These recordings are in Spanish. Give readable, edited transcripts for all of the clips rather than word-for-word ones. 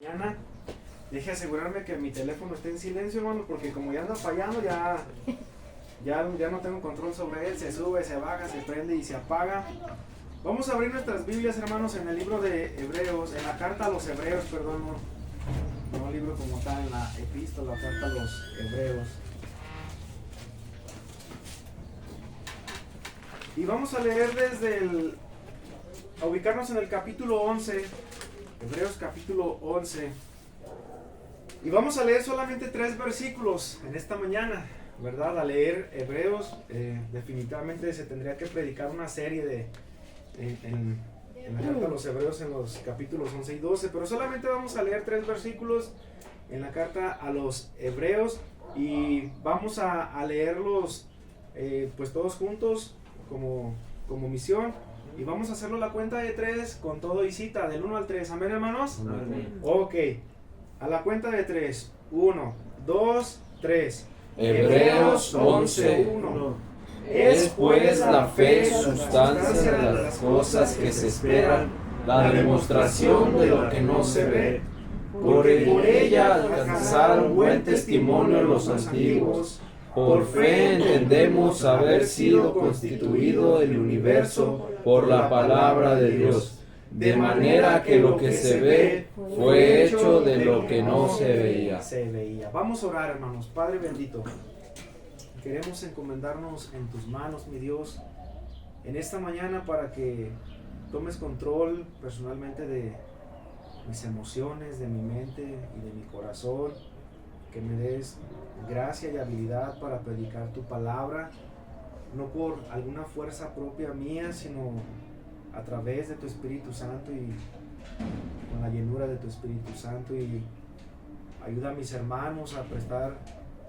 Mañana deje asegurarme que mi teléfono esté en silencio, hermano, porque como ya anda fallando, ya no tengo control sobre él. Se sube, se baja, se prende y se apaga. Vamos a abrir nuestras Biblias, hermanos, en el libro de Hebreos, en la carta a los Hebreos, perdón, no libro como tal, en la epístola, la carta a los Hebreos. Y vamos a leer a ubicarnos en el capítulo 11, Hebreos capítulo 11. Y vamos a leer solamente 3 versículos en esta mañana, ¿verdad? A leer Hebreos, definitivamente se tendría que predicar una serie en la carta a los Hebreos en los capítulos 11 y 12, pero solamente vamos a leer 3 versículos en la carta a los Hebreos y vamos a leerlos pues todos juntos como misión. Y vamos a hacerlo la cuenta de 3 con todo y cita, del 1 al 3. ¿Amén, hermanos? Amén. Ok. A la cuenta de 3. 1, 2, 3. Hebreos 11:1. Es pues la fe sustancia de las cosas que se esperan, la demostración de lo que no se ve. Por ella alcanzaron buen testimonio los antiguos. Por fe entendemos haber sido constituido el universo por la palabra de Dios, de manera que lo que se ve fue hecho de lo que no se veía. Vamos a orar, hermanos. Padre bendito, queremos encomendarnos en tus manos, mi Dios, en esta mañana para que tomes control personalmente de mis emociones, de mi mente y de mi corazón, que me des gracia y habilidad para predicar tu palabra, no por alguna fuerza propia mía, sino a través de tu Espíritu Santo y con la llenura de tu Espíritu Santo. Y ayuda a mis hermanos a prestar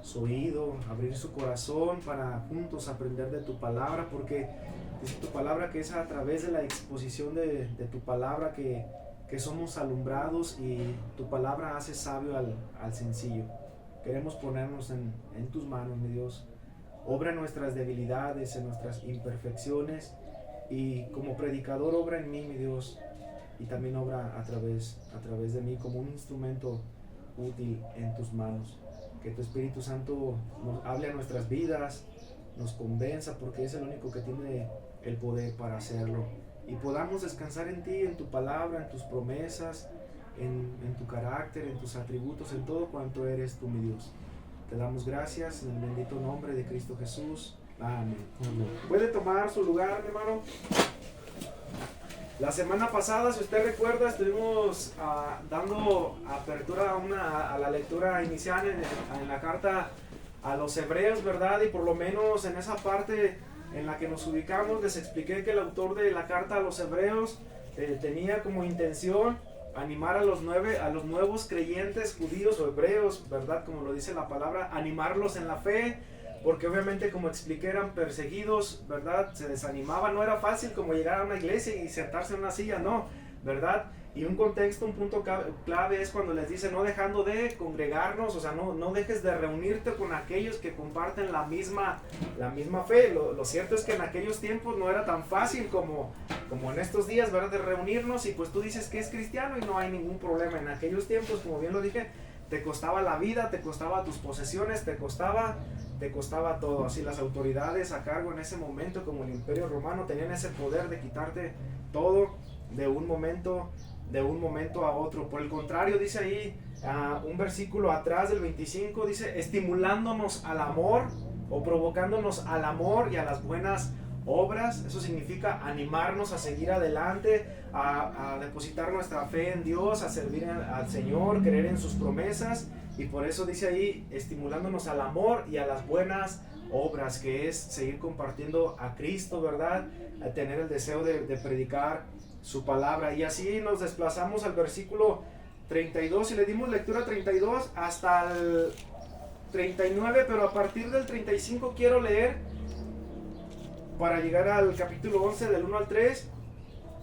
su oído, abrir su corazón para juntos aprender de tu palabra, porque dice tu palabra que es a través de la exposición de tu palabra que somos alumbrados, y tu palabra hace sabio al sencillo. Queremos ponernos en tus manos, mi Dios. Obra en nuestras debilidades, en nuestras imperfecciones, y como predicador obra en mí, mi Dios, y también obra a través de mí como un instrumento útil en tus manos. Que tu Espíritu Santo nos hable a nuestras vidas, nos convenza, porque es el único que tiene el poder para hacerlo, y podamos descansar en ti, en tu palabra, en tus promesas, en tu carácter, en tus atributos, en todo cuanto eres tú, mi Dios. Te damos gracias en el bendito nombre de Cristo Jesús. Amén. Puede tomar su lugar, mi hermano. La semana pasada, si usted recuerda, estuvimos dando apertura a la lectura inicial en la carta a los Hebreos, ¿verdad? Y por lo menos en esa parte en la que nos ubicamos, les expliqué que el autor de la carta a los Hebreos tenía como intención animar a los nuevos creyentes judíos o hebreos, ¿verdad? Como lo dice la palabra, animarlos en la fe, porque obviamente, como expliqué, eran perseguidos, ¿verdad? Se desanimaban, no era fácil como llegar a una iglesia y sentarse en una silla, no, ¿verdad? Y un punto clave es cuando les dice no dejando de congregarnos, o sea, no dejes de reunirte con aquellos que comparten la misma fe. Lo cierto es que en aquellos tiempos no era tan fácil como en estos días, ¿verdad? De reunirnos, y pues tú dices que es cristiano y no hay ningún problema. En aquellos tiempos, como bien lo dije, te costaba la vida, te costaba tus posesiones, te costaba todo. Así las autoridades a cargo en ese momento, como el Imperio Romano, tenían ese poder de quitarte todo de un momento a otro. Por el contrario, dice ahí un versículo atrás del 25, dice estimulándonos al amor o provocándonos al amor y a las buenas obras. Eso significa animarnos a seguir adelante, a depositar nuestra fe en Dios, a servir al Señor, creer en sus promesas. Y por eso dice ahí estimulándonos al amor y a las buenas obras, que es seguir compartiendo a Cristo, ¿verdad? A tener el deseo de predicar su palabra. Y así nos desplazamos al versículo 32 y le dimos lectura 32 hasta el 39, pero a partir del 35 quiero leer para llegar al capítulo 11 del 1 al 3,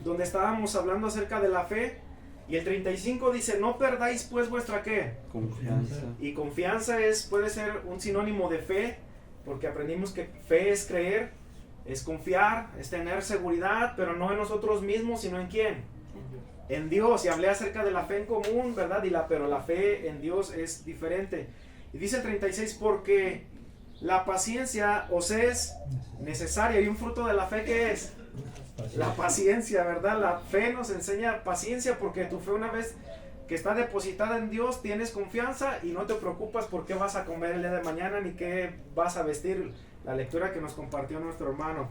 donde estábamos hablando acerca de la fe. Y el 35 dice, no perdáis pues vuestra ¿qué? Confianza. Y confianza puede ser un sinónimo de fe, porque aprendimos que fe es creer, es confiar, es tener seguridad, pero no en nosotros mismos, sino en ¿quién? en Dios, y hablé acerca de la fe en común, ¿verdad? Pero la fe en Dios es diferente. Y dice el 36, porque la paciencia os es necesaria. Y un fruto de la fe, ¿qué es? La paciencia, ¿verdad? La fe nos enseña paciencia, porque tu fe, una vez que está depositada en Dios, tienes confianza y no te preocupas por qué vas a comer el día de mañana ni qué vas a vestir. La lectura que nos compartió nuestro hermano.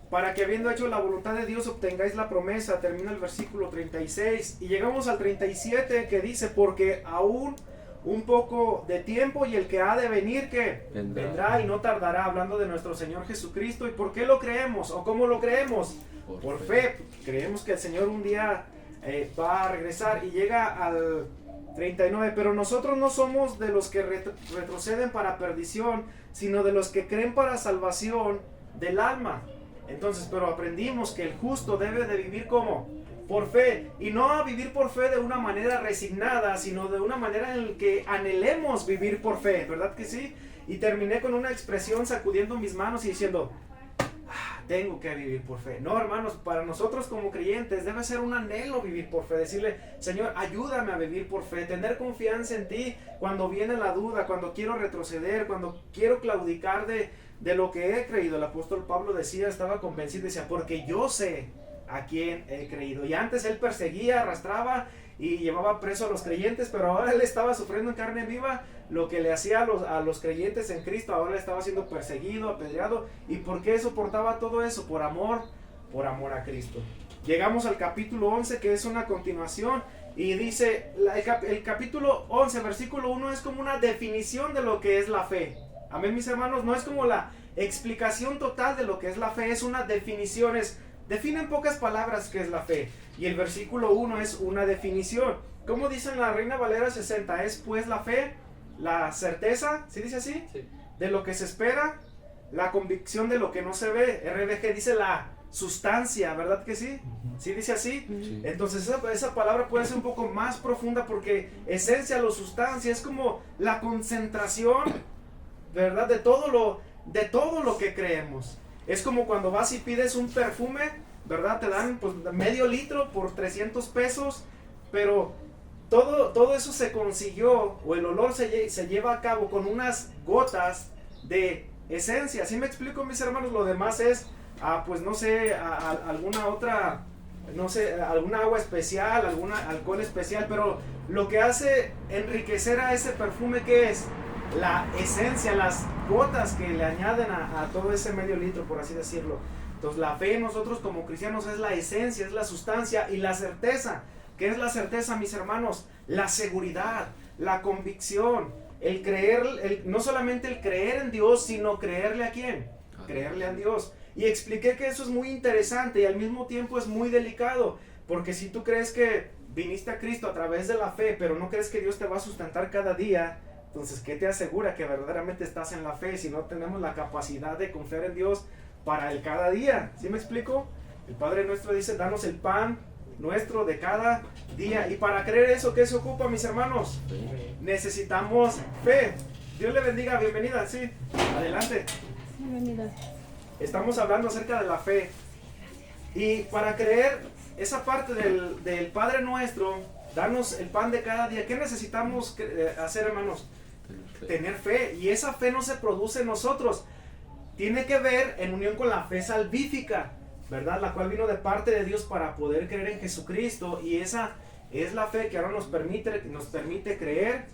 Para que habiendo hecho la voluntad de Dios obtengáis la promesa, termina el versículo 36. Y llegamos al 37, que dice, porque aún un poco de tiempo y el que ha de venir, ¿qué? Vendrá y no tardará, hablando de nuestro Señor Jesucristo. ¿Y por qué lo creemos? ¿O cómo lo creemos? Por fe. Creemos que el Señor un día va a regresar. Y llega al 39, pero nosotros no somos de los que retroceden para perdición, sino de los que creen para salvación del alma. Entonces, pero aprendimos que el justo debe de vivir ¿cómo? Por fe, y no a vivir por fe de una manera resignada, sino de una manera en la que anhelemos vivir por fe, ¿verdad que sí? Y terminé con una expresión sacudiendo mis manos y diciendo, tengo que vivir por fe. No, hermanos, para nosotros como creyentes debe ser un anhelo vivir por fe, decirle, Señor, ayúdame a vivir por fe, tener confianza en ti cuando viene la duda, cuando quiero retroceder, cuando quiero claudicar de lo que he creído. El apóstol Pablo decía, estaba convencido, decía, porque yo sé a quién he creído. Y antes él perseguía, arrastraba y llevaba preso a los creyentes, pero ahora él estaba sufriendo en carne viva lo que le hacía a los creyentes en Cristo. Ahora estaba siendo perseguido, apedreado. ¿Y por qué soportaba todo eso? Por amor a Cristo. Llegamos al capítulo 11, que es una continuación, y dice, el capítulo 11, versículo 1 es como una definición de lo que es la fe. Amén, mis hermanos, no es como la explicación total de lo que es la fe, es una definición, define en pocas palabras qué es la fe. Y el versículo 1 es una definición. ¿Cómo dice en la Reina Valera 60? Es pues la fe, la certeza, ¿sí dice así? Sí. De lo que se espera, la convicción de lo que no se ve. RBG dice la sustancia, ¿verdad que sí? ¿Sí dice así? Sí. Entonces esa palabra puede ser un poco más profunda, porque esencia o sustancia es como la concentración, ¿verdad? De todo lo que creemos. Es como cuando vas y pides un perfume, ¿verdad? Te dan pues medio litro por 300 pesos, pero todo eso se consiguió, o el olor se lleva a cabo con unas gotas de esencia. ¿Sí me explico, mis hermanos? Lo demás es, pues no sé, alguna otra, no sé, alguna agua especial, algún alcohol especial, pero lo que hace enriquecer a ese perfume, ¿qué es? La esencia, las gotas que le añaden a todo ese medio litro, por así decirlo. Entonces la fe en nosotros como cristianos es la esencia, es la sustancia, y la certeza. ¿Qué es la certeza, mis hermanos? La seguridad, la convicción, el creer, no solamente el creer en Dios, sino creerle a quién, creerle a Dios. Y expliqué que eso es muy interesante y al mismo tiempo es muy delicado, porque si tú crees que viniste a Cristo a través de la fe, pero no crees que Dios te va a sustentar cada día, entonces, ¿qué te asegura que verdaderamente estás en la fe si no tenemos la capacidad de confiar en Dios para el cada día? ¿Sí me explico? El Padre nuestro dice, danos el pan nuestro de cada día. Y para creer eso, ¿qué se ocupa, mis hermanos? Necesitamos fe. Dios le bendiga, bienvenida, sí, adelante. Bienvenida. Estamos hablando acerca de la fe. Y para creer esa parte del Padre nuestro, danos el pan de cada día, ¿qué necesitamos hacer, hermanos? Tener fe. Y esa fe no se produce en nosotros, tiene que ver en unión con la fe salvífica, ¿verdad? La cual vino de parte de Dios para poder creer en Jesucristo, y esa es la fe que ahora nos permite creer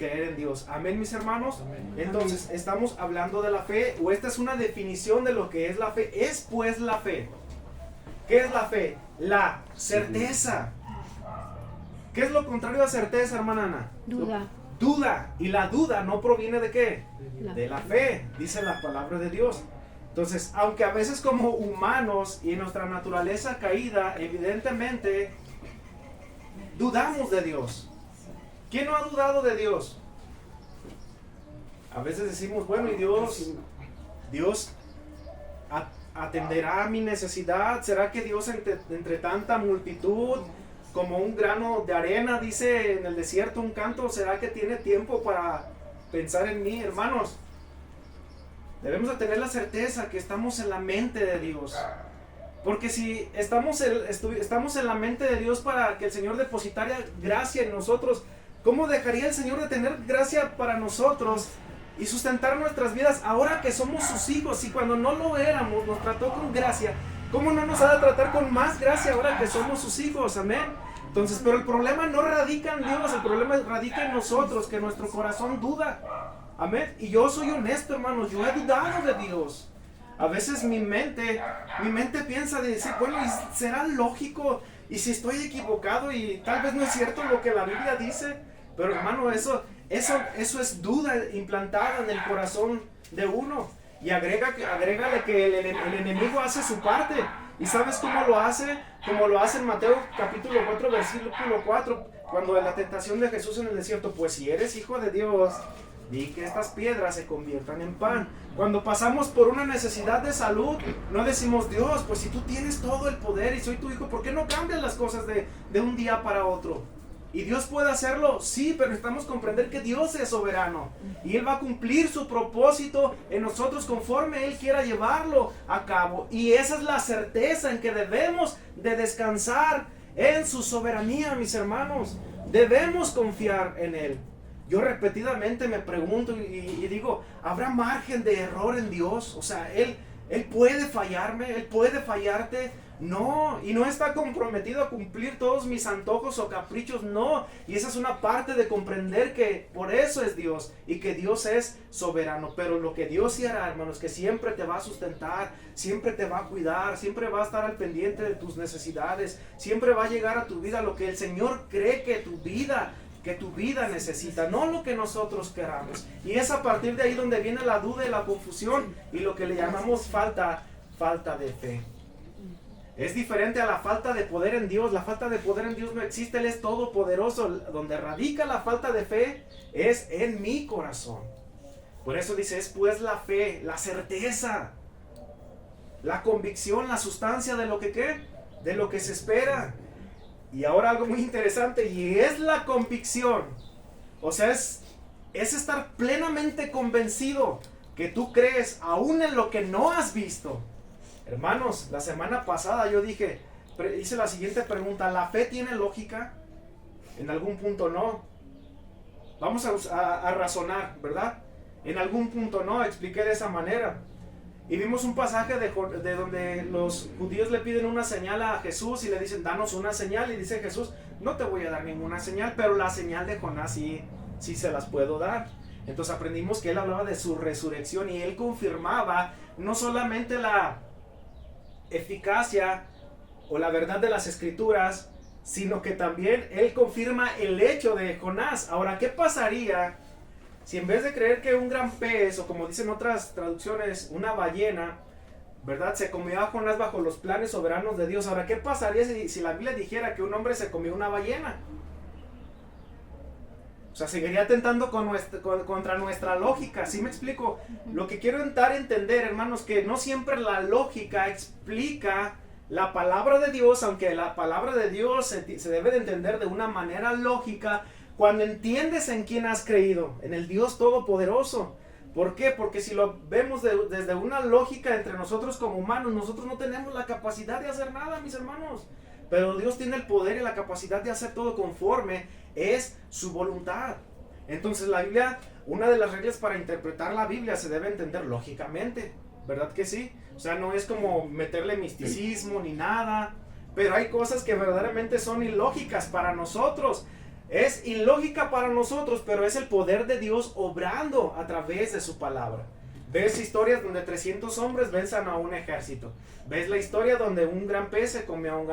en Dios. Amén, mis hermanos. Amén. Entonces, estamos hablando de la fe, o esta es una definición de lo que es la fe. Es pues la fe. ¿Qué es la fe? La certeza. ¿Qué es lo contrario a certeza, hermana Ana? Duda. Duda. Y la duda no proviene de ¿qué? De la fe, dice la palabra de Dios. Entonces, aunque a veces como humanos y en nuestra naturaleza caída, evidentemente, dudamos de Dios. ¿Quién no ha dudado de Dios? A veces decimos, bueno, y Dios atenderá a mi necesidad. ¿Será que Dios entre tanta multitud, como un grano de arena, dice en el desierto un canto, será que tiene tiempo para pensar en mí? Hermanos, debemos de tener la certeza que estamos en la mente de Dios. Porque si estamos en la mente de Dios para que el Señor depositara gracia en nosotros, ¿cómo dejaría el Señor de tener gracia para nosotros y sustentar nuestras vidas ahora que somos sus hijos? Y cuando no lo éramos, nos trató con gracia, ¿cómo no nos ha de tratar con más gracia ahora que somos sus hijos? Amén. Entonces, pero el problema no radica en Dios, el problema radica en nosotros, que nuestro corazón duda. Amén. Y yo soy honesto, hermanos, yo he dudado de Dios. A veces mi mente piensa de decir, bueno, ¿será lógico? Y si estoy equivocado y tal vez no es cierto lo que la Biblia dice. Pero hermano, eso es duda implantada en el corazón de uno. Y agrégale que el enemigo hace su parte. ¿Y sabes cómo lo hace? Como lo hace en Mateo capítulo 4, versículo 4, cuando la tentación de Jesús en el desierto. Pues si eres hijo de Dios, di que estas piedras se conviertan en pan. Cuando pasamos por una necesidad de salud, no decimos, Dios, pues si tú tienes todo el poder y soy tu hijo, ¿por qué no cambias las cosas de un día para otro? ¿Y Dios puede hacerlo? Sí, pero necesitamos comprender que Dios es soberano. Y Él va a cumplir su propósito en nosotros conforme Él quiera llevarlo a cabo. Y esa es la certeza en que debemos de descansar en su soberanía, mis hermanos. Debemos confiar en Él. Yo repetidamente me pregunto y digo, ¿habrá margen de error en Dios? O sea, Él puede fallarme, Él puede fallarte. No, y no está comprometido a cumplir todos mis antojos o caprichos, no. Y esa es una parte de comprender que por eso es Dios y que Dios es soberano. Pero lo que Dios sí hará, hermanos, que siempre te va a sustentar, siempre te va a cuidar, siempre va a estar al pendiente de tus necesidades, siempre va a llegar a tu vida lo que el Señor cree que tu vida necesita, no lo que nosotros queramos. Y es a partir de ahí donde viene la duda y la confusión y lo que le llamamos falta de fe. Es diferente a la falta de poder en Dios. La falta de poder en Dios no existe, Él es todopoderoso. Donde radica la falta de fe es en mi corazón. Por eso dice, es pues la fe, la certeza, la convicción, la sustancia de lo que ¿qué? De lo que se espera. Y ahora algo muy interesante, y es la convicción. O sea, es estar plenamente convencido que tú crees aún en lo que no has visto. Hermanos, la semana pasada yo hice la siguiente pregunta, ¿la fe tiene lógica? En algún punto no. Vamos a razonar, ¿verdad? En algún punto no, expliqué de esa manera. Y vimos un pasaje de donde los judíos le piden una señal a Jesús y le dicen, danos una señal. Y dice Jesús, no te voy a dar ninguna señal, pero la señal de Jonás sí se las puedo dar. Entonces aprendimos que él hablaba de su resurrección y él confirmaba no solamente la eficacia o la verdad de las escrituras, sino que también él confirma el hecho de Jonás. Ahora, ¿qué pasaría si en vez de creer que un gran pez, o como dicen otras traducciones, una ballena, ¿verdad?, se comió a Jonás bajo los planes soberanos de Dios? Ahora, ¿qué pasaría si la Biblia dijera que un hombre se comió una ballena? O sea, seguiría atentando contra nuestra lógica. ¿Sí me explico? Lo que quiero dar a entender, hermanos, que no siempre la lógica explica la palabra de Dios, aunque la palabra de Dios se debe de entender de una manera lógica cuando entiendes en quién has creído, en el Dios Todopoderoso. ¿Por qué? Porque si lo vemos desde una lógica entre nosotros como humanos, nosotros no tenemos la capacidad de hacer nada, mis hermanos. Pero Dios tiene el poder y la capacidad de hacer todo conforme es su voluntad. Entonces la Biblia, una de las reglas para interpretar la Biblia se debe entender lógicamente, ¿verdad que sí? O sea, no es como meterle misticismo ni nada, pero hay cosas que verdaderamente son ilógicas para nosotros. Es ilógica para nosotros, pero es el poder de Dios obrando a través de su palabra. Ves historias donde 300 hombres vencen a un ejército. Ves la historia donde un gran pez se comió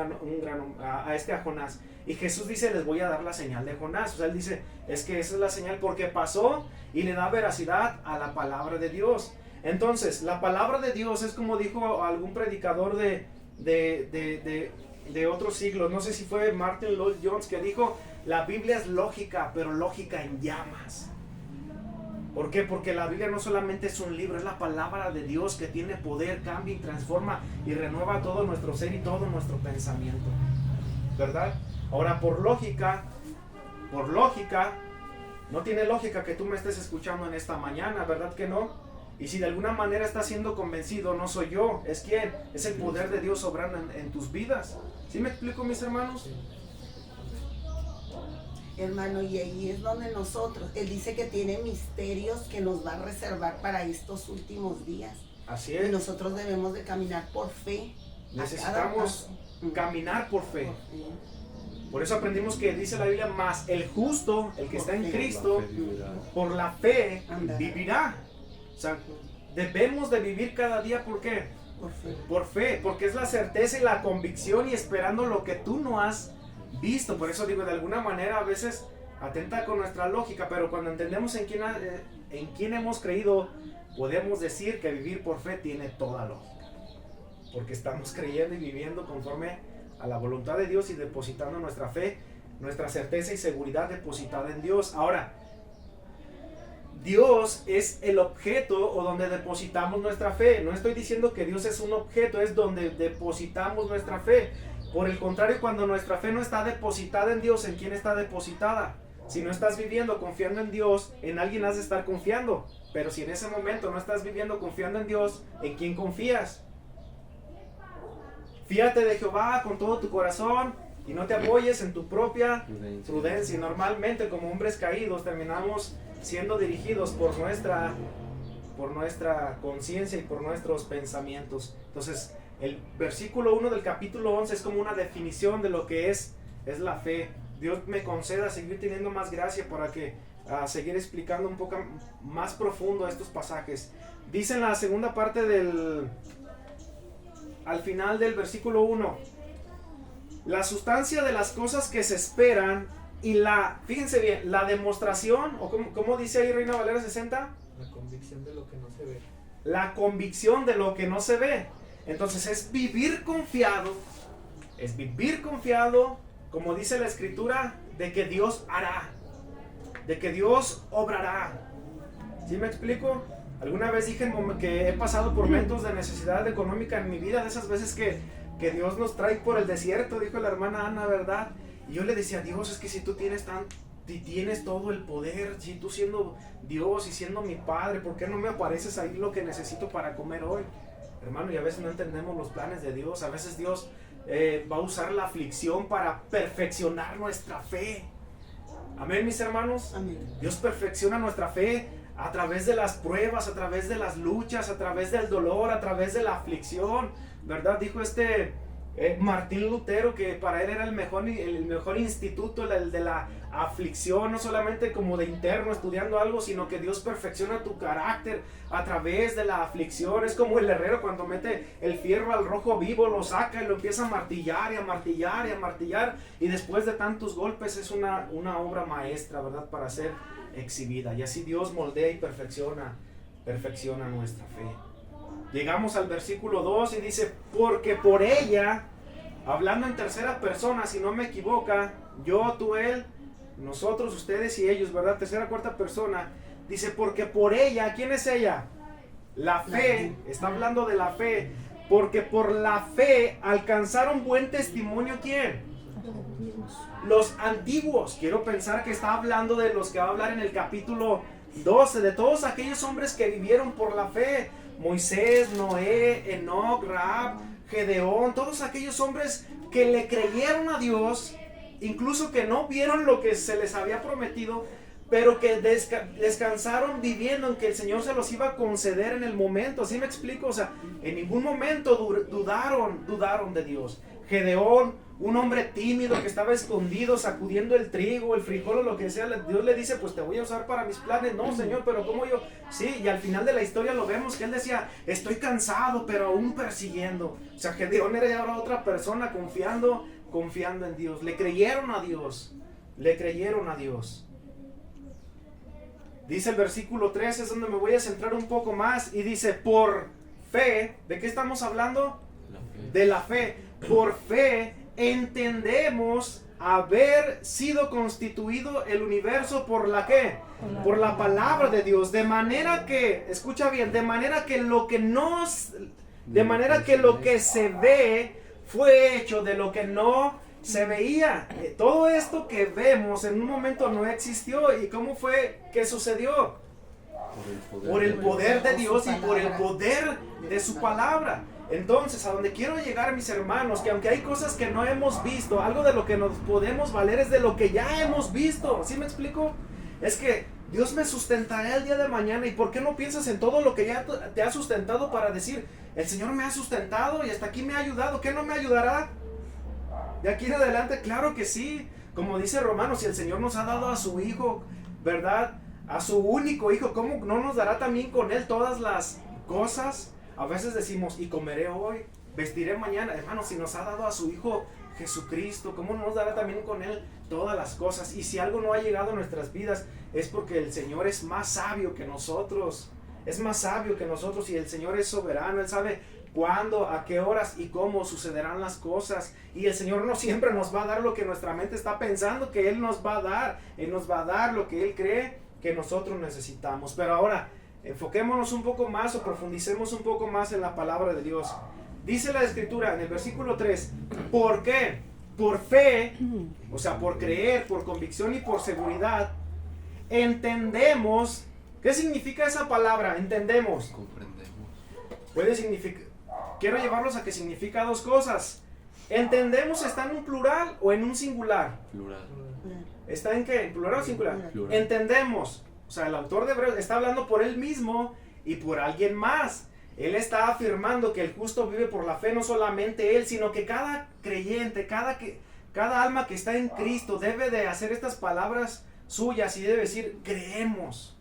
a Jonás. Y Jesús dice, les voy a dar la señal de Jonás. O sea, él dice, es que esa es la señal porque pasó, y le da veracidad a la palabra de Dios. Entonces, la palabra de Dios es como dijo algún predicador de otros siglos. No sé si fue Martin Lloyd Jones que dijo, la Biblia es lógica, pero lógica en llamas. ¿Por qué? Porque la Biblia no solamente es un libro, es la palabra de Dios que tiene poder, cambia y transforma y renueva todo nuestro ser y todo nuestro pensamiento, ¿verdad? Ahora, por lógica, no tiene lógica que tú me estés escuchando en esta mañana, ¿verdad que no? Y si de alguna manera estás siendo convencido, no soy yo, es quien, es el poder de Dios obrando en tus vidas. ¿Sí me explico, mis hermanos? Hermano, y ahí es donde nosotros, Él dice que tiene misterios que nos va a reservar para estos últimos días. Así Y es. nosotros debemos de caminar por fe. Necesitamos caminar por fe. Por eso aprendimos que dice la Biblia, más el justo, el que está en Cristo, por la fe vivirá. O sea, debemos de vivir cada día, ¿por qué? Por fe. Por fe, porque es la certeza y la convicción y esperando lo que tú no has visto. Por eso digo, de alguna manera a veces atenta con nuestra lógica, pero cuando entendemos en quién hemos creído, podemos decir que vivir por fe tiene toda lógica. Porque estamos creyendo y viviendo conforme a la voluntad de Dios y depositando nuestra fe, nuestra certeza y seguridad depositada en Dios. Ahora, Dios es el objeto o donde depositamos nuestra fe. No estoy diciendo que Dios es un objeto, es donde depositamos nuestra fe. Por el contrario, cuando nuestra fe no está depositada en Dios, ¿en quién está depositada? Si no estás viviendo confiando en Dios, en alguien has de estar confiando. Pero si en ese momento no estás viviendo confiando en Dios, ¿en quién confías? Fíate de Jehová con todo tu corazón y no te apoyes en tu propia prudencia. Y normalmente como hombres caídos terminamos siendo dirigidos por nuestra conciencia y por nuestros pensamientos. Entonces, el versículo 1 del capítulo 11 es como una definición de lo que es la fe. Dios me conceda seguir teniendo más gracia para que seguir explicando un poco más profundo estos pasajes. Dice en la segunda parte al final del versículo 1, la sustancia de las cosas que se esperan y fíjense bien, la demostración, o como dice ahí Reina Valera 60, la convicción de lo que no se ve. La convicción de lo que no se ve. Entonces es vivir confiado, como dice la Escritura, de que Dios hará, de que Dios obrará. ¿Sí me explico? Alguna vez dije que he pasado por momentos de necesidad económica en mi vida, de esas veces que Dios nos trae por el desierto, dijo la hermana Ana, ¿verdad? Y yo le decía, Dios, es que si tú tienes todo el poder, si tú siendo Dios y siendo mi Padre, ¿por qué no me apareces ahí lo que necesito para comer hoy? Hermano, y a veces no entendemos los planes de Dios, a veces Dios va a usar la aflicción para perfeccionar nuestra fe. Amén, mis hermanos. Amén. Dios perfecciona nuestra fe a través de las pruebas, a través de las luchas, a través del dolor, a través de la aflicción, ¿verdad? Dijo Martín Lutero que para él era el mejor instituto, el de la aflicción, no solamente como de interno estudiando algo, sino que Dios perfecciona tu carácter a través de la aflicción. Es como el herrero cuando mete el fierro al rojo vivo, lo saca y lo empieza a martillar y a martillar y a martillar, y después de tantos golpes es una obra maestra, ¿verdad? Para ser exhibida. Y así Dios moldea y perfecciona nuestra fe. Llegamos al versículo 2 y dice, porque por ella, hablando en tercera persona, si no me equivoco, yo, tú, él, nosotros, ustedes y ellos, ¿verdad? Tercera, cuarta persona. Dice, porque por ella, ¿quién es ella? La fe, está hablando de la fe. Porque por la fe alcanzaron buen testimonio, ¿quién? Los antiguos. Quiero pensar que está hablando de los que va a hablar en el capítulo 12, de todos aquellos hombres que vivieron por la fe. Moisés, Noé, Enoc, Rahab, Gedeón, todos aquellos hombres que le creyeron a Dios, incluso que no vieron lo que se les había prometido, pero que descansaron viviendo en que el Señor se los iba a conceder en el momento. ¿Así me explico? O sea, en ningún momento dudaron de Dios. Gedeón, un hombre tímido que estaba escondido sacudiendo el trigo, el frijol o lo que sea, Dios le dice, pues te voy a usar para mis planes. No, Señor, pero ¿cómo yo? Sí, y al final de la historia lo vemos que él decía, estoy cansado, pero aún persiguiendo. O sea, Gedeón era ahora otra persona confiando en Dios. Le creyeron a Dios. Dice el versículo 3, es donde me voy a centrar un poco más, y dice, por fe, ¿de qué estamos hablando? De la fe. Por fe entendemos haber sido constituido el universo por la ¿qué? Por la palabra de Dios, de manera que, escucha bien, de manera que lo que se ve fue hecho de lo que no se veía. Todo esto que vemos en un momento no existió. ¿Y cómo fue que sucedió? Por el poder de Dios y por el palabra. poder de su palabra. Entonces, a donde quiero llegar, mis hermanos, que aunque hay cosas que no hemos visto, algo de lo que nos podemos valer es de lo que ya hemos visto. ¿Sí me explico? Es que Dios me sustentará el día de mañana. ¿Y por qué no piensas en todo lo que ya te ha sustentado para decir, el Señor me ha sustentado y hasta aquí me ha ayudado? ¿Qué no me ayudará? De aquí en adelante, claro que sí. Como dice Romanos, si el Señor nos ha dado a su Hijo, ¿verdad? A su único Hijo, ¿cómo no nos dará también con Él todas las cosas? A veces decimos, y comeré hoy, vestiré mañana. Hermanos, si nos ha dado a su Hijo Jesucristo, ¿cómo no nos dará también con Él todas las cosas? Y si algo no ha llegado a nuestras vidas, es porque el Señor es más sabio que nosotros. Es más sabio que nosotros y el Señor es soberano. Él sabe cuándo, a qué horas y cómo sucederán las cosas. Y el Señor no siempre nos va a dar lo que nuestra mente está pensando que Él nos va a dar. Él nos va a dar lo que Él cree que nosotros necesitamos. Pero ahora, enfoquémonos un poco más o profundicemos un poco más en la palabra de Dios. Dice la Escritura en el versículo 3, ¿por qué? Por fe, o sea, por creer, por convicción y por seguridad, entendemos. ¿Qué significa esa palabra? Entendemos. Comprendemos. Puede significar, quiero llevarlos a que significa dos cosas. ¿Entendemos está en un plural o en un singular? Plural. ¿Está en qué? ¿En plural o singular? Plural. Entendemos. O sea, el autor de Hebreos está hablando por él mismo y por alguien más. Él está afirmando que el justo vive por la fe, no solamente él, sino que cada creyente, cada alma que está en Cristo debe de hacer estas palabras suyas y debe decir, creemos,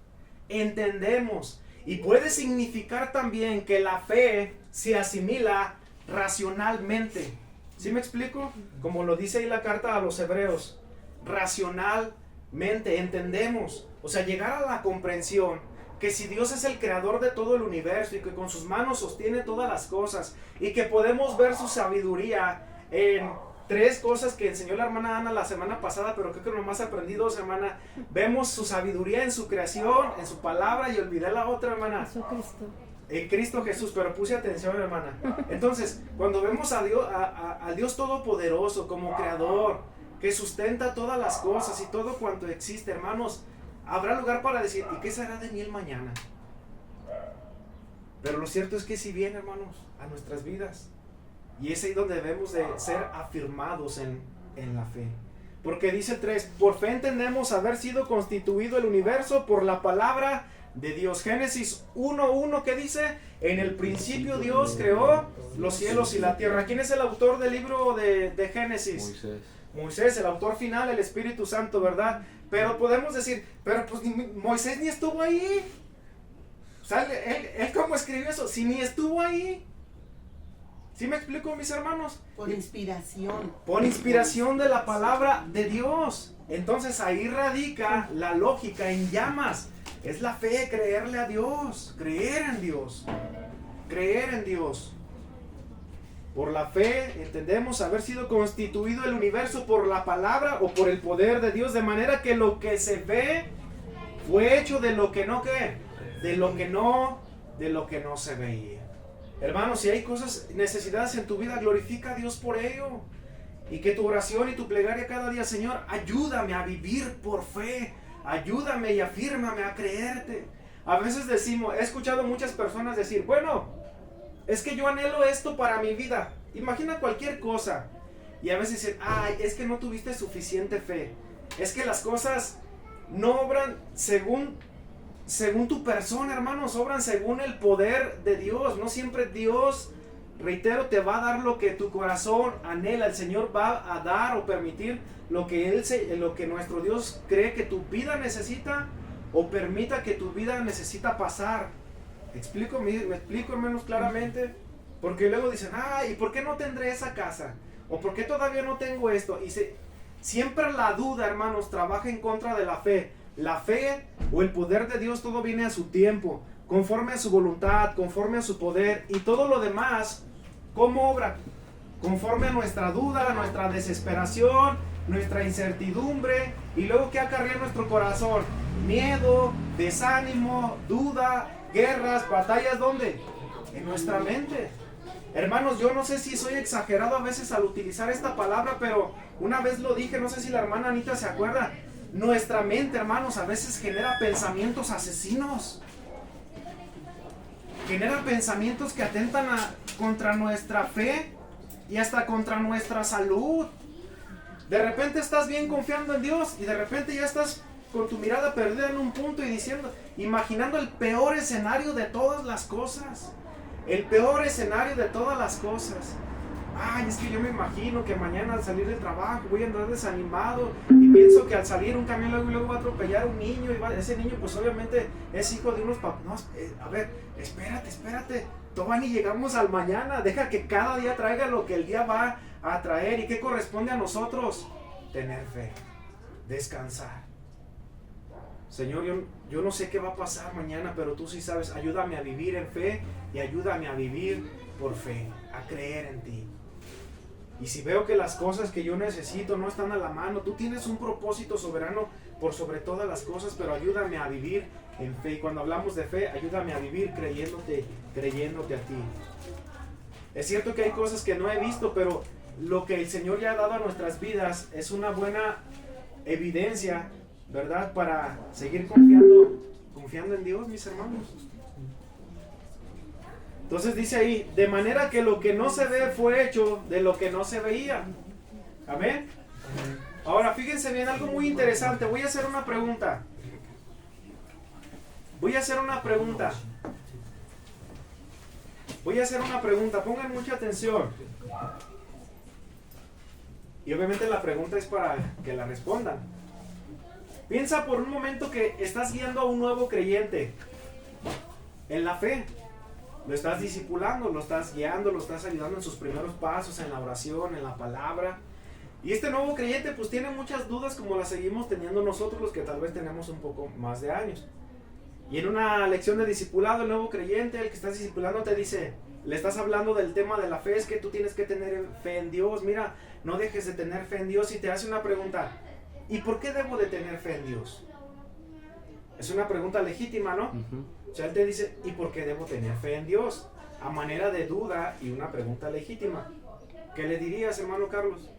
entendemos. Y puede significar también que la fe se asimila racionalmente. ¿Sí me explico? Como lo dice ahí la carta a los Hebreos, racionalmente entendemos. O sea, llegar a la comprensión que si Dios es el creador de todo el universo y que con sus manos sostiene todas las cosas y que podemos ver su sabiduría en tres cosas que enseñó la hermana Ana la semana pasada, pero creo que nomás aprendí dos, hermana. Vemos su sabiduría en su creación, en su palabra, y olvidé la otra, hermana. Jesucristo. En Cristo Jesús, pero puse atención, hermana. Entonces, cuando vemos a Dios, a Dios Todopoderoso como creador, que sustenta todas las cosas y todo cuanto existe, hermanos, habrá lugar para decir, ¿y qué será de mí el mañana? Pero lo cierto es que si viene, hermanos, a nuestras vidas. Y es ahí donde debemos de ser afirmados en la fe. Porque dice 3, por fe entendemos haber sido constituido el universo por la palabra de Dios. Génesis 1:1, ¿qué dice? En el principio Dios creó los cielos y la tierra. ¿Quién es el autor del libro de Génesis? Moisés. Moisés, el autor final, el Espíritu Santo, ¿verdad? Pero podemos decir, pero pues Moisés ni estuvo ahí. O sea, él cómo escribió eso, si ni estuvo ahí. ¿Sí me explico, mis hermanos? Por inspiración. Por inspiración de la palabra de Dios. Entonces ahí radica la lógica en llamas. Es la fe, creerle a Dios, creer en Dios, creer en Dios. Por la fe entendemos haber sido constituido el universo por la palabra o por el poder de Dios, de manera que lo que se ve fue hecho de lo que no ¿qué? De lo que no se veía. Hermanos, si hay cosas, necesidades en tu vida, glorifica a Dios por ello. Y que tu oración y tu plegaria cada día, Señor, ayúdame a vivir por fe. Ayúdame y afírmame a creerte. A veces decimos, he escuchado muchas personas decir, bueno, es que yo anhelo esto para mi vida. Imagina cualquier cosa. Y a veces dicen, ay, es que no tuviste suficiente fe. Es que las cosas no obran según tu persona, hermanos, obran según el poder de Dios. No siempre Dios, reitero, te va a dar lo que tu corazón anhela. El Señor va a dar o permitir lo que nuestro Dios cree que tu vida necesita o permita que tu vida necesita pasar. ¿Me explico, hermanos, claramente? Porque luego dicen, ¿y por qué no tendré esa casa? ¿O por qué todavía no tengo esto? Y siempre la duda, hermanos, trabaja en contra de la fe. La fe o el poder de Dios, todo viene a su tiempo, conforme a su voluntad, conforme a su poder, y todo lo demás, ¿cómo obra? Conforme a nuestra duda, a nuestra desesperación, nuestra incertidumbre, y luego ¿qué acarrea nuestro corazón? Miedo, desánimo, duda, guerras, batallas, ¿dónde? En nuestra mente. Hermanos, yo no sé si soy exagerado a veces al utilizar esta palabra, pero una vez lo dije, no sé si la hermana Anita se acuerda. Nuestra mente, hermanos, a veces genera pensamientos asesinos. genera pensamientos que atentan contra nuestra fe y hasta contra nuestra salud. De repente estás bien confiando en Dios y de repente ya estás con tu mirada perdida en un punto y diciendo, imaginando el peor escenario de todas las cosas. El peor escenario de todas las cosas. Ay, es que yo me imagino que mañana al salir del trabajo voy a andar desanimado y pienso que al salir un camión luego va a atropellar a un niño y ese niño pues obviamente es hijo de unos papás. No, a ver, espérate, todavía ni llegamos al mañana, deja que cada día traiga lo que el día va a traer. ¿Y qué corresponde a nosotros? Tener fe, descansar. Señor, yo no sé qué va a pasar mañana, pero tú sí sabes. Ayúdame a vivir en fe y ayúdame a vivir por fe, a creer en ti. Y si veo que las cosas que yo necesito no están a la mano, tú tienes un propósito soberano por sobre todas las cosas, pero ayúdame a vivir en fe. Y cuando hablamos de fe, ayúdame a vivir creyéndote a ti. Es cierto que hay cosas que no he visto, pero lo que el Señor ya ha dado a nuestras vidas es una buena evidencia, ¿verdad? Para seguir confiando en Dios, mis hermanos. Entonces dice ahí, de manera que lo que no se ve fue hecho de lo que no se veía. Amén. Ahora fíjense bien, algo muy interesante. Voy a hacer una pregunta. Pongan mucha atención. Y obviamente la pregunta es para que la respondan. Piensa por un momento que estás guiando a un nuevo creyente en la fe. Lo estás discipulando, lo estás guiando, lo estás ayudando en sus primeros pasos, en la oración, en la palabra. Y este nuevo creyente pues tiene muchas dudas como las seguimos teniendo nosotros los que tal vez tenemos un poco más de años. Y en una lección de discipulado, el nuevo creyente, el que estás discipulando te dice, le estás hablando del tema de la fe, es que tú tienes que tener fe en Dios. Mira, no dejes de tener fe en Dios. Y te hace una pregunta, ¿y por qué debo de tener fe en Dios? Es una pregunta legítima, ¿no? O sea, él te dice, ¿y por qué debo tener fe en Dios? A manera de duda y una pregunta legítima. ¿Qué le dirías, hermano Carlos?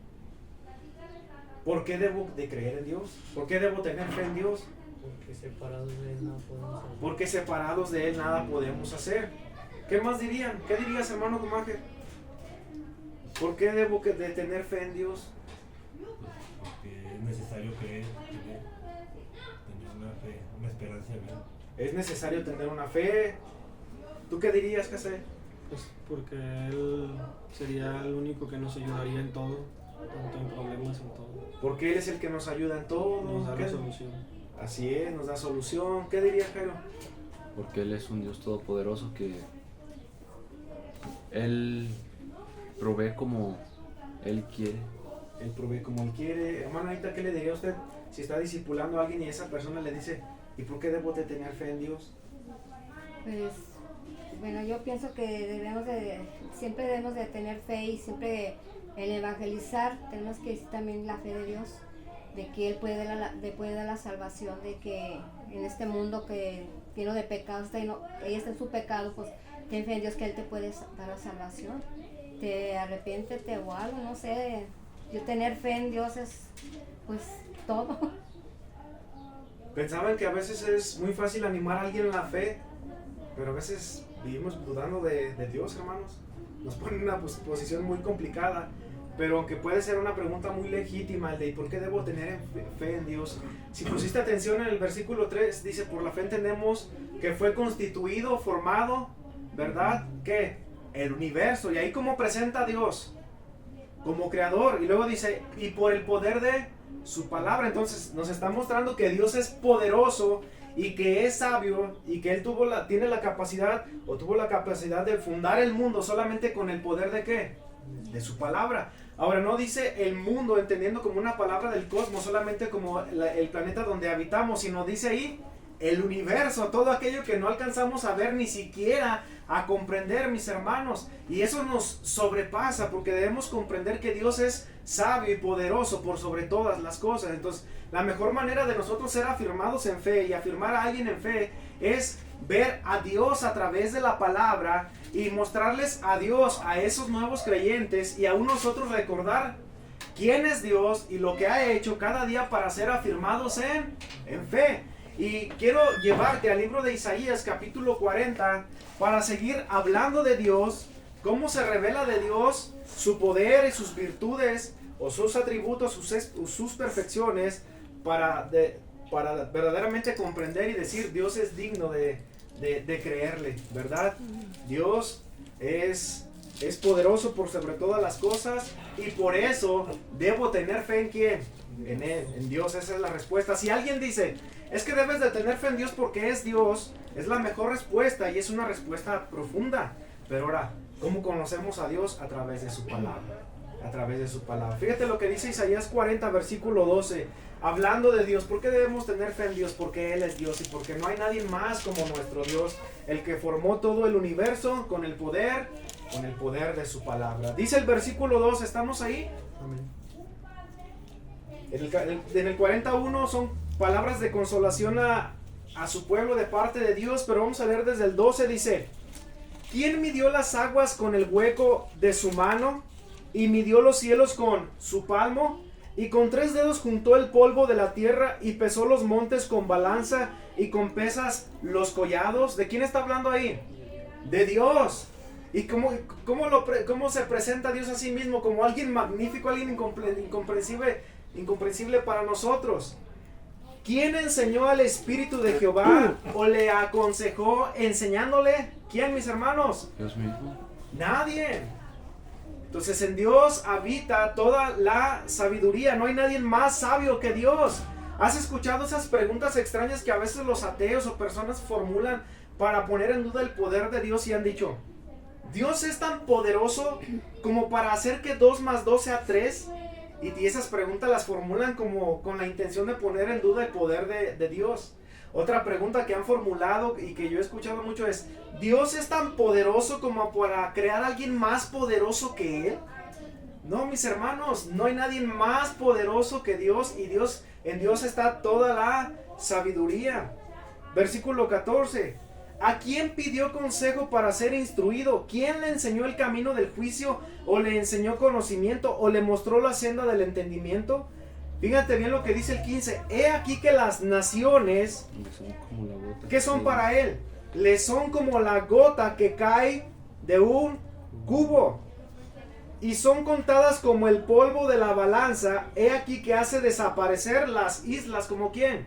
¿Por qué debo de creer en Dios? ¿Por qué debo tener fe en Dios? Porque separados de Él nada podemos hacer. ¿Qué más dirían? ¿Qué dirías, hermano Gumaje? ¿Por qué debo de tener fe en Dios? Porque es necesario creer, tener una fe, una esperanza bien. Es necesario tener una fe. ¿Tú qué dirías, Casé? Pues porque Él sería el único que nos ayudaría en todo, tanto en problemas, en todo. Porque Él es el que nos ayuda en todo. Nos da la solución. Así es, nos da solución. ¿Qué dirías, Jairo? Porque Él es un Dios todopoderoso que Él provee como Él quiere. Él provee como Él quiere. Hermano, ahorita, ¿qué le diría a usted si está discipulando a alguien y esa persona le dice, ¿y por qué debo de tener fe en Dios? Pues, bueno, yo pienso que siempre debemos de tener fe y siempre el evangelizar tenemos que decir también la fe de Dios, de que Él puede dar la salvación, de que en este mundo que lleno de pecados, ella está en su pecado, pues ten fe en Dios que Él te puede dar la salvación. Te arrepiéntete o algo, no sé. Yo tener fe en Dios es pues todo. Pensaban que a veces es muy fácil animar a alguien en la fe, pero a veces vivimos dudando de Dios, hermanos. Nos pone en una posición muy complicada, pero aunque puede ser una pregunta muy legítima, el de ¿por qué debo tener fe en Dios? Si pusiste atención en el versículo 3, dice, por la fe entendemos que fue constituido, formado, ¿verdad? ¿Qué? El universo. Y ahí como presenta a Dios como creador, y luego dice, y por el poder de su palabra. Entonces nos está mostrando que Dios es poderoso y que es sabio y que Él tuvo la capacidad de fundar el mundo solamente con el poder de ¿qué? De su palabra. Ahora no dice el mundo entendiendo como una palabra del cosmos, solamente como el planeta donde habitamos, sino dice ahí el universo, todo aquello que no alcanzamos a ver ni siquiera a comprender, mis hermanos. Y eso nos sobrepasa porque debemos comprender que Dios es sabio y poderoso por sobre todas las cosas. Entonces la mejor manera de nosotros ser afirmados en fe y afirmar a alguien en fe es ver a Dios a través de la palabra y mostrarles a Dios a esos nuevos creyentes y aún nosotros recordar quién es Dios y lo que ha hecho cada día para ser afirmados en fe. Y quiero llevarte al libro de Isaías capítulo 40 para seguir hablando de Dios, cómo se revela de Dios, su poder y sus virtudes, o sus atributos, sus perfecciones, para verdaderamente comprender y decir, Dios es digno de creerle, ¿verdad? Dios es poderoso por sobre todas las cosas, y por eso debo tener fe en ¿quién? En Él, en Dios. Esa es la respuesta. Si alguien dice, es que debes de tener fe en Dios porque es Dios, es la mejor respuesta, y es una respuesta profunda. Pero ahora, ¿cómo conocemos a Dios? A través de su palabra. A través de su palabra. Fíjate lo que dice Isaías 40, versículo 12. Hablando de Dios, ¿por qué debemos tener fe en Dios? Porque Él es Dios y porque no hay nadie más como nuestro Dios, el que formó todo el universo con el poder de su palabra. Dice el versículo 2, ¿estamos ahí? Amén. En el 41 son palabras de consolación a su pueblo de parte de Dios, pero vamos a leer desde el 12, dice, ¿quién midió las aguas con el hueco de su mano y midió los cielos con su palmo? Y con 3 dedos juntó el polvo de la tierra y pesó los montes con balanza y con pesas los collados. ¿De quién está hablando ahí? De Dios. ¿Y cómo se presenta Dios a sí mismo? Como alguien magnífico, alguien incomprensible para nosotros. ¿Quién enseñó al Espíritu de Jehová o le aconsejó enseñándole? ¿Quién, mis hermanos? Dios mismo. Nadie. Entonces en Dios habita toda la sabiduría. No hay nadie más sabio que Dios. ¿Has escuchado esas preguntas extrañas que a veces los ateos o personas formulan para poner en duda el poder de Dios y han dicho, ¿Dios es tan poderoso como para hacer que 2 más 2 sea 3? Y esas preguntas las formulan como con la intención de poner en duda el poder de Dios. Otra pregunta que han formulado y que yo he escuchado mucho es, ¿Dios es tan poderoso como para crear a alguien más poderoso que Él? No, mis hermanos, no hay nadie más poderoso que Dios, y en Dios está toda la sabiduría. Versículo 14. ¿A quién pidió consejo para ser instruido? ¿Quién le enseñó el camino del juicio? ¿O le enseñó conocimiento? ¿O le mostró la senda del entendimiento? Fíjate bien lo que dice el 15. He aquí que las naciones, ¿qué son para Él? Le son como la gota que cae de un cubo, y son contadas como el polvo de la balanza. He aquí que hace desaparecer las islas. ¿Como quién?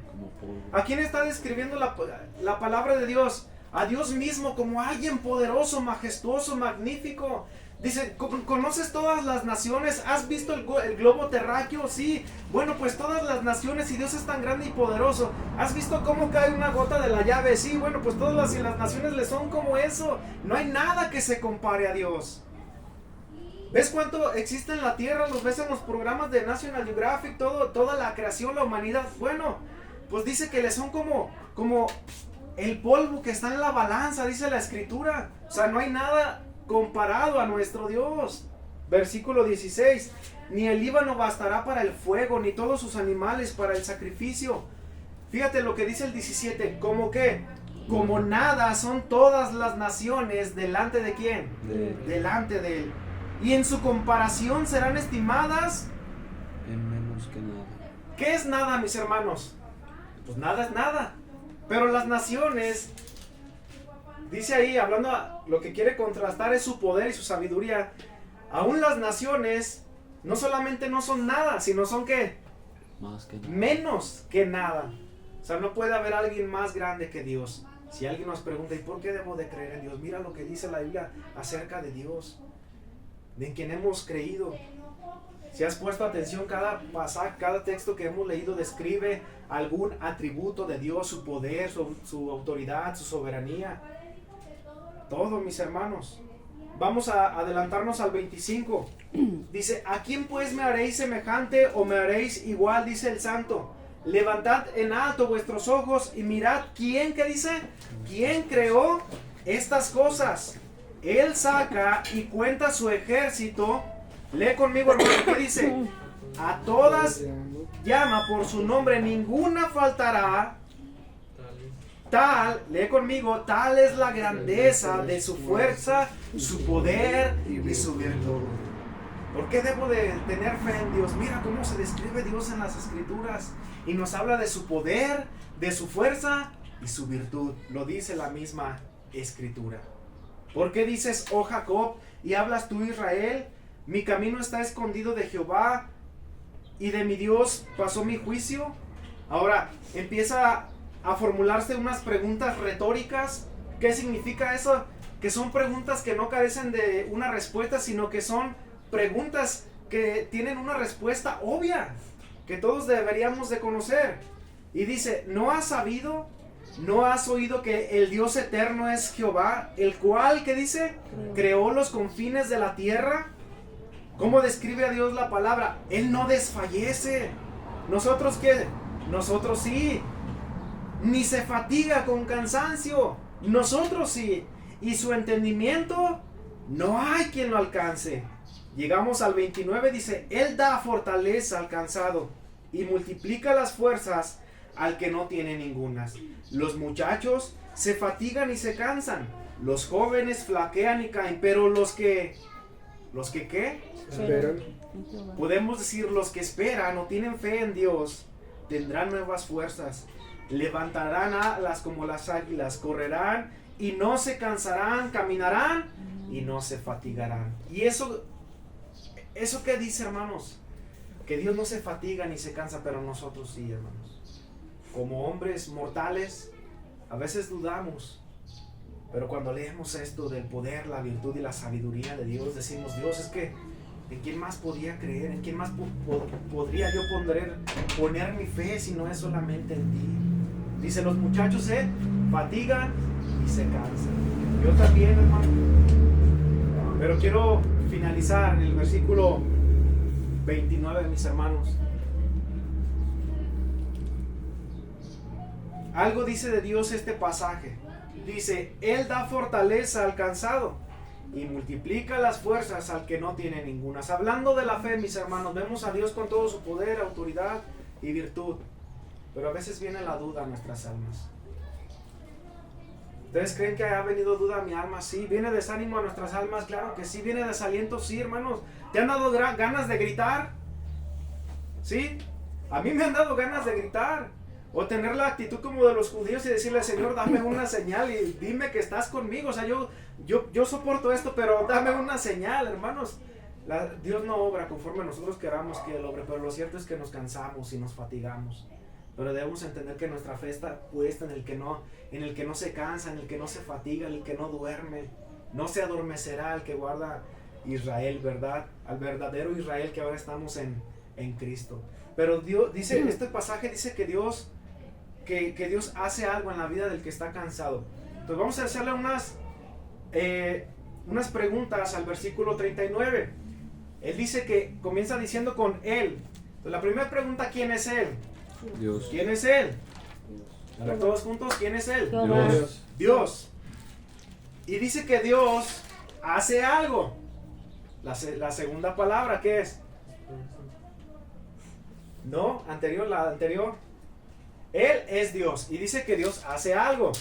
¿A quién está describiendo la palabra de Dios? A Dios mismo, como alguien poderoso, majestuoso, magnífico. Dice, ¿conoces todas las naciones? ¿Has visto el globo terráqueo? Sí. Bueno, pues todas las naciones, y Dios es tan grande y poderoso. ¿Has visto cómo cae una gota de la llave? Sí. Bueno, pues todas las naciones le son como eso. No hay nada que se compare a Dios. ¿Ves cuánto existe en la tierra? Los ves en los programas de National Geographic, toda la creación, la humanidad. Bueno, pues dice que le son como el polvo que está en la balanza, dice la escritura. O sea, no hay nada comparado a nuestro Dios. Versículo 16. Ni el Líbano bastará para el fuego, ni todos sus animales para el sacrificio. Fíjate lo que dice el 17. ¿Cómo qué? Como nada son todas las naciones delante de quién? Delante de Él. Y en su comparación serán estimadas en menos que nada. ¿Qué es nada, mis hermanos? Pues nada es nada. Pero las naciones, dice ahí, hablando lo que quiere contrastar es su poder y su sabiduría. Aún las naciones no solamente no son nada, sino son ¿qué? Más que nada. Menos que nada. O sea, no puede haber alguien más grande que Dios. Si alguien nos pregunta, ¿y por qué debo de creer en Dios? Mira lo que dice la Biblia acerca de Dios, de en quien hemos creído. Si has puesto atención, cada pasaje, cada texto que hemos leído describe algún atributo de Dios, su poder, su autoridad, su soberanía. Todo, mis hermanos. Vamos a adelantarnos al 25. Dice, ¿a quién pues me haréis semejante o me haréis igual? Dice el santo. Levantad en alto vuestros ojos y mirad quién, ¿qué dice? ¿Quién creó estas cosas? Él saca y cuenta su ejército. Lee conmigo, hermano, ¿qué dice? A todas llama por su nombre, ninguna faltará. Tal, lee conmigo, tal es la grandeza de su fuerza, su poder y su virtud. ¿Por qué debo de tener fe en Dios? Mira cómo se describe Dios en las Escrituras. Y nos habla de su poder, de su fuerza y su virtud. Lo dice la misma Escritura. ¿Por qué dices, oh Jacob, y hablas tú, Israel? Mi camino está escondido de Jehová, y de mi Dios pasó mi juicio. Ahora empieza a formularse unas preguntas retóricas. ¿Qué significa eso? Que son preguntas que no carecen de una respuesta, sino que son preguntas que tienen una respuesta obvia, que todos deberíamos de conocer. Y dice, ¿no has sabido? ¿No has oído que el Dios eterno es Jehová, el cual, ¿qué dice? Creó los confines de la tierra. ¿Cómo describe a Dios la palabra? Él no desfallece. ¿Nosotros qué? Nosotros sí. Ni se fatiga con cansancio. Nosotros sí. Y su entendimiento no hay quien lo alcance. Llegamos al 29, dice, Él da fortaleza al cansado y multiplica las fuerzas al que no tiene ningunas. Los muchachos se fatigan y se cansan. Los jóvenes flaquean y caen. Pero los que ¿qué? Esperan. Podemos decir los que esperan o tienen fe en Dios tendrán nuevas fuerzas. Levantarán alas como las águilas. Correrán y no se cansarán. Caminarán y no se fatigarán. Y eso ¿qué dice, hermanos? Que Dios no se fatiga ni se cansa, pero nosotros sí, hermanos. Como hombres mortales, a veces dudamos. Pero cuando leemos esto del poder, la virtud y la sabiduría de Dios, decimos, Dios, es que ¿en quién más podría creer? ¿En quién más podría yo poner mi fe si no es solamente en ti? Dice, los muchachos se fatigan y se cansan. Yo también, hermano. Pero quiero finalizar en el versículo 29, mis hermanos. Algo dice de Dios este pasaje. Dice, Él da fortaleza al cansado y multiplica las fuerzas al que no tiene ningunas. Hablando de la fe, mis hermanos, vemos a Dios con todo su poder, autoridad y virtud. Pero a veces viene la duda a nuestras almas. ¿Ustedes creen que ha venido duda a mi alma? Sí. ¿Viene desánimo a nuestras almas? Claro que sí. ¿Viene desaliento? Sí, hermanos. ¿Te han dado ganas de gritar? Sí. A mí me han dado ganas de gritar. O tener la actitud como de los judíos y decirle, Señor, dame una señal y dime que estás conmigo. O sea, yo soporto esto, pero dame una señal, hermanos. Dios no obra conforme nosotros queramos que Él obre, pero lo cierto es que nos cansamos y nos fatigamos. Pero debemos entender que nuestra fe está puesta en el que no se cansa, en el que no se fatiga, en el que no duerme. No se adormecerá el que guarda Israel, ¿verdad? Al verdadero Israel que ahora estamos en Cristo. Pero Dios dice, este pasaje dice que Dios hace algo en la vida del que está cansado. Entonces vamos a hacerle unas preguntas al versículo 39. Él dice que comienza diciendo con Él. Entonces la primera pregunta, ¿quién es Él? Dios. ¿Quién es Él? A ver, todos juntos, ¿quién es Él? Dios. Dios. Y dice que Dios hace algo. La segunda palabra, ¿qué es? No, la anterior. Él es Dios. Y dice que Dios hace algo.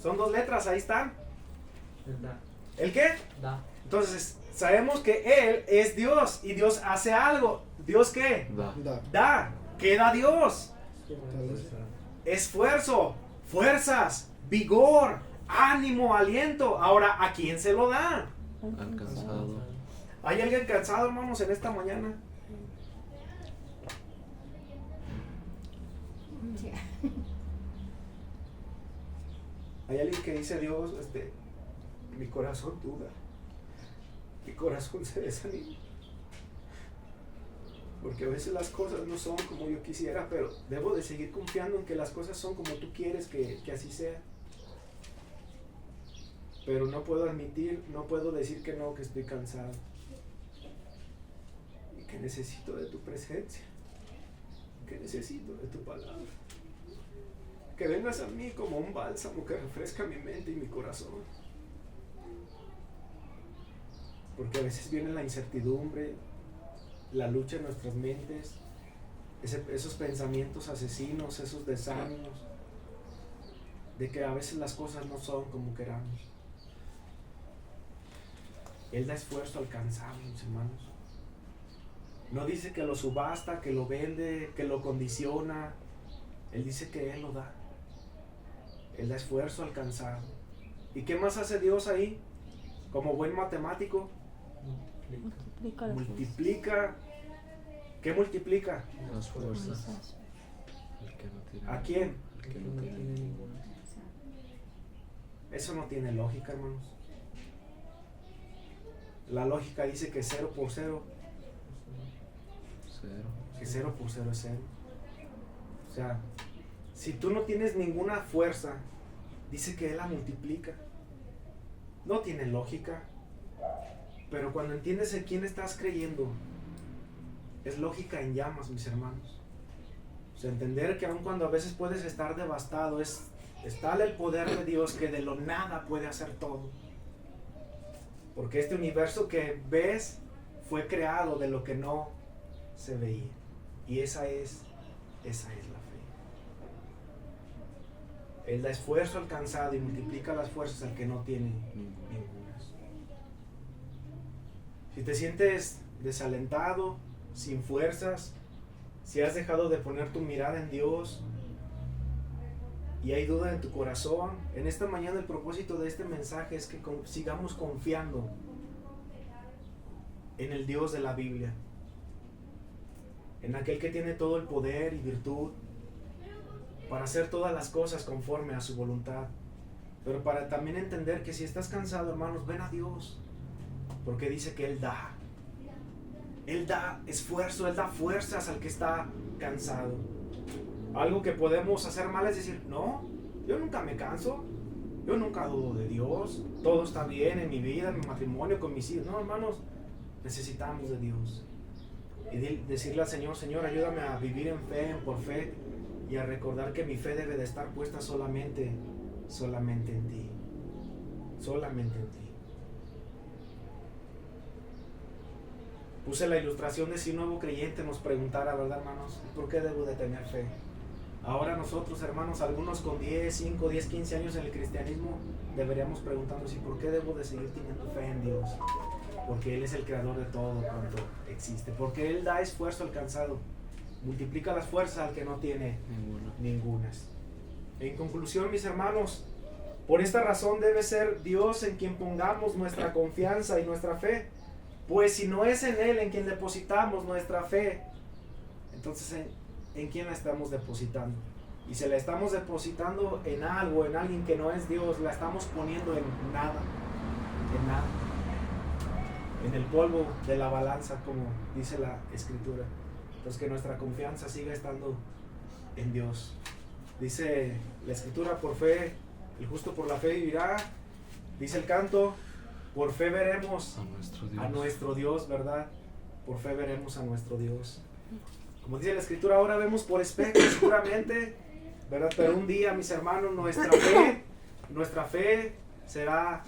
Son dos letras, ahí están. ¿El qué? Da. Entonces, sabemos que Él es Dios y Dios hace algo. ¿Dios qué? Da. ¿Qué da Dios? Esfuerzo, fuerzas, vigor, ánimo, aliento. Ahora, ¿a quién se lo da? Al cansado. ¿Hay alguien cansado, hermanos, en esta mañana? Sí. Hay alguien que dice, Dios, mi corazón duda, mi corazón se desanima, porque a veces las cosas no son como yo quisiera, pero debo de seguir confiando en que las cosas son como tú quieres que así sea. Pero no puedo decir que no, que estoy cansado y que necesito de tu presencia, que necesito de tu palabra. Que vengas a mí como un bálsamo que refresca mi mente y mi corazón. Porque a veces viene la incertidumbre, la lucha en nuestras mentes, esos pensamientos asesinos, esos desánimos, de que a veces las cosas no son como queramos. Él da esfuerzo al cansado, mis hermanos. No dice que lo subasta, que lo vende, que lo condiciona. Él dice que Él lo da. Él da esfuerzo alcanzado. ¿Y qué más hace Dios ahí? Como buen matemático, multiplica. ¿Qué multiplica? Las fuerzas. El que no tiene. ¿A quién? El que No no tiene tiene. ninguna. Eso no tiene lógica, hermanos. La lógica dice que 0 por 0, Cero. que 0 por 0 es 0. O sea, si tú no tienes ninguna fuerza, dice que Él la multiplica. No tiene lógica. Pero cuando entiendes en quién estás creyendo, es lógica en llamas, mis hermanos. O sea, entender que aun cuando a veces puedes estar devastado, es tal el poder de Dios que de lo nada puede hacer todo. Porque este universo que ves fue creado de lo que no se veía. Y esa es la fe. Él da esfuerzo alcanzado y multiplica las fuerzas al que no tiene ninguna. Si te sientes desalentado, sin fuerzas, si has dejado de poner tu mirada en Dios y hay duda en tu corazón, en esta mañana el propósito de este mensaje es que sigamos confiando en el Dios de la Biblia, en aquel que tiene todo el poder y virtud para hacer todas las cosas conforme a su voluntad. Pero para también entender que si estás cansado, hermanos, ven a Dios, porque dice que Él da. Él da esfuerzo, Él da fuerzas al que está cansado. Algo que podemos hacer mal es decir, no, yo nunca me canso, yo nunca dudo de Dios, todo está bien en mi vida, en mi matrimonio, con mis hijos. No, hermanos, necesitamos de Dios. Y decirle al Señor, Señor, ayúdame a vivir en fe, por fe, y a recordar que mi fe debe de estar puesta solamente en ti. Solamente en ti. Puse la ilustración de si un nuevo creyente nos preguntara, ¿verdad, hermanos? ¿Por qué debo de tener fe? Ahora nosotros, hermanos, algunos con 5, 10, 15 años en el cristianismo, deberíamos preguntarnos, ¿y por qué debo de seguir teniendo fe en Dios? Porque Él es el creador de todo cuanto existe. Porque Él da esfuerzo alcanzado. Multiplica las fuerzas al que no tiene ningunas. En conclusión, mis hermanos, por esta razón debe ser Dios en quien pongamos nuestra confianza y nuestra fe. Pues si no es en Él en quien depositamos nuestra fe, entonces ¿en quién la estamos depositando? Y si la estamos depositando en algo, en alguien que no es Dios, la estamos poniendo en nada. En nada. En el polvo de la balanza, como dice la Escritura. Entonces que nuestra confianza siga estando en Dios. Dice la Escritura, por fe, el justo por la fe vivirá. Dice el canto, por fe veremos a nuestro Dios, ¿verdad? Por fe veremos a nuestro Dios. Como dice la Escritura, ahora vemos por espejo seguramente, ¿verdad? Pero un día, mis hermanos, nuestra fe será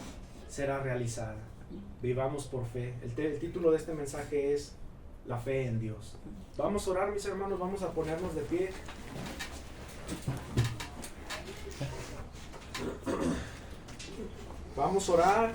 realizada. Vivamos por fe. El título de este mensaje es la fe en Dios. Vamos a orar, mis hermanos, vamos a ponernos de pie. Vamos a orar.